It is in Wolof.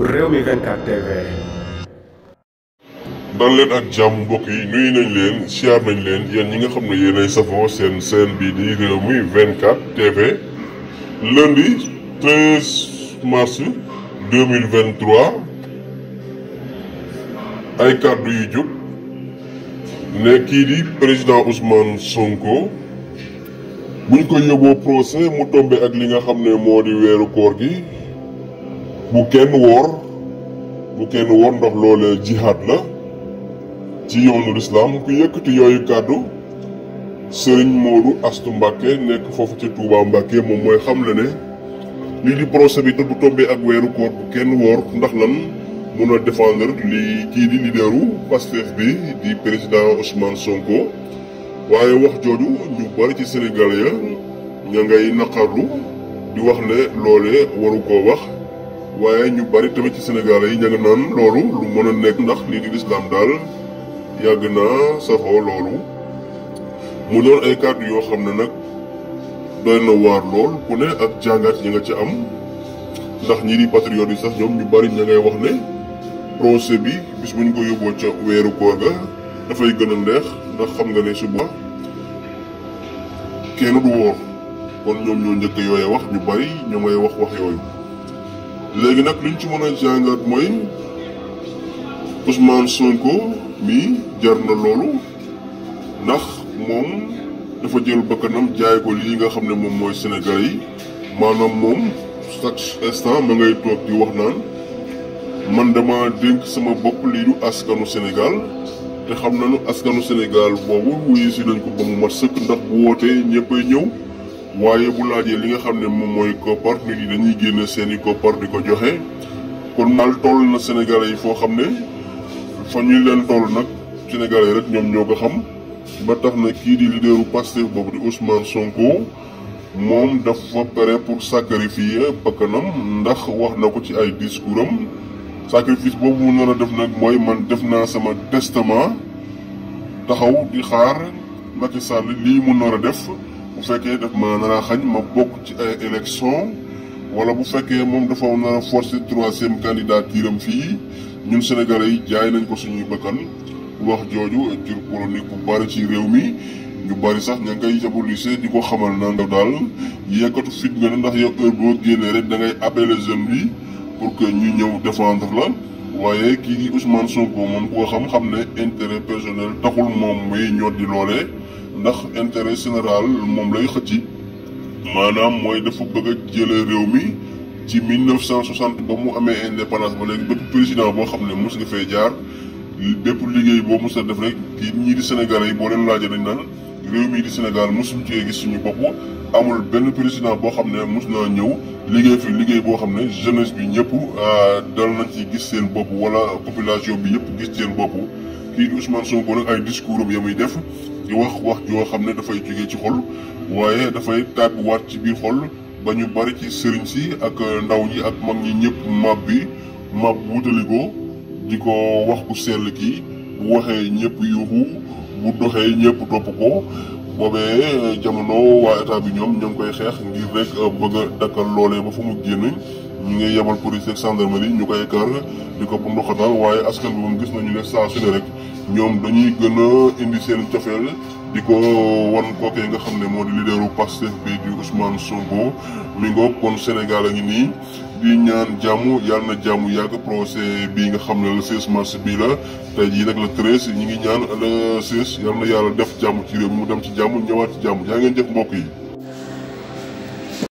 Rewmi 24 TV. dal leen ak jàmm mbokk yi nuyu nañ leen siyaar nañ leen yéen ñi nga xam ne yéenay safoo seen chaîne bii di Rewmi 24 TV lundi 13 mars 2023 ay kàddu yu jub ne kii di président Ousmane Sonko buñ ko yóbboo procès mu tombe ak li nga xam ne moo di weeru koor gi bu kenn woor ndax loolee jihaad la ci yoonu lislaam ku yëkkati yooyu kàddu Serigne Modou Astou Mbacké nekk foofu ci Touba Mbacké moom mooy xamle ne lii di procès bi te bu tombee ak weeru koor bu kenn woor ndax lan mun a défendre li kii di leaderu Pastef bi di président Ousmane Sonko waaye wax jooju ñu bari ci Sénégal ya ña ngay naqarlu di wax ne loolee waru koo wax waaye ñu bari tamit ci Sénégal yi ña nga naan loolu lu mën a nekk ndax lii di lislaam daal yàgg naa saxoo loolu mu doon ay kàddu yoo xam ne nag doy na waar lool ku ne ak jàngat yi nga ci am ndax ñii di patriote yi sax ñoom ñu bari ña ngay wax ne procès bi bis bu ñu ko yóbboo ca weeru koor ga dafay gën a neex ndax xam nga ne suba kenn du woor kon ñoom ñoo njëkk yooye wax ñu bari ñoo ngay wax yooyu léegi nag liñ ci mën a jàngat mooy Ousmane Sonko mi jar na loolu ndax moom dafa jël bakkanam jaay ko lii nga xam ne moom mooy Sénégal yi maanaam moom chaque instant ma ngay toog di wax naan man dama dénk sama bopp lii du askanu Sénégal te xam nañu askanu Sénégal boobu wuyu si nañ ko ba mu mat sëkk ndax bu wootee ñëppay ñëw waaye bu laajee li nga xam ne moom mooy koppar nit yi dañuy génne seeni koppar di ko joxe kon daal toll na Sénégalais yi foo xam ne fa ñuy leen toll nag Sénégalais yi rek ñoom ñoo ko xam ba tax na kii di leaderu Pastef boobu di Ousmane Sonko moom dafa pare pour sacrifier bakkanam ndax wax na ko ci ay discours am sacrifice boobu mu nar a def nag mooy man def naa sama testament taxaw di xaar Macky Sall lii mu nar a def bu fekkee daf ma nar a xañ ma bokk ci ay élection wala bu fekkee moom dafa nar a forcer troisième candidature am fii ñun Sénégalais yi jaay nañ ko suñuy bakkan wax jooju jur polémique bu bari ci réew mi ñu bari sax ña ngay jabolise di ko xamal na nga daal yekkatu fit nga ne ndax yow heure boo génnee rek da ngay appeler jeune bi pour que ñu ñëw défendre la waaye kii di Ousmane Sonko moom koo xam ne intérêt personnel taxul moom muy ñor di loolee ndax intérêt général moom lay xëcci maanaam mooy dafa bëgg a jëlee réew mi ci 1960 ba mu amee indépendance ba léegi bépp président boo xam ne mos nga fee jaar bépp liggéey boo mos a def rek kii ñii di Sénégalais yi boo leen laajee dañ naan réew mii di Sénégal mosuñ cee gis suñu bopp amul benn président boo xam ne mos naa ñëw liggéey fi liggéey boo xam ne jeunesse bi ñëpp dal nañ ci gis seen bopp wala population bi yëpp gis seen bopp kii di Ousmane Sonko nag ay discours am ya muy def di wax joo xam ne dafay jógee ci xol waaye dafay tàbbiwaat ci biir xol ba ñu bari ci sëriñ si ak ndaw ñi ak mag ñi ñëpp mab wutali ko di ko wax ku sell kii bu waxee ñëpp yuuxu bu doxee ñëpp topp ko boobee jamono waa état bi ñoom ñoo ngi koy xeex ngir rek bëgg a dakkal loolee ba fu mu génn ñu ngi yebal police ak gendarmerie ñu koy kar di ko bunduxatal waaye askan bi moom gis nañu ne saa su ne rek ñoom dañuy gën a indi seen cofeel di ko wan kookee nga xam ne moo di leaderu Pastef bi di Ousmane Sonko mi ngoog kon Sénégal a ngi nii di ñaan jàmm yàlla na jàmm yàgg procès bii nga xam ne le 16 mars bii la tey jii nag le 13 ñi ngi ñaan le 16 yàlla na yàlla def jàmm ci réew mi mu dem ci jàmm ñëwaat ci jàmm jaa ngeen jëf mbokk yi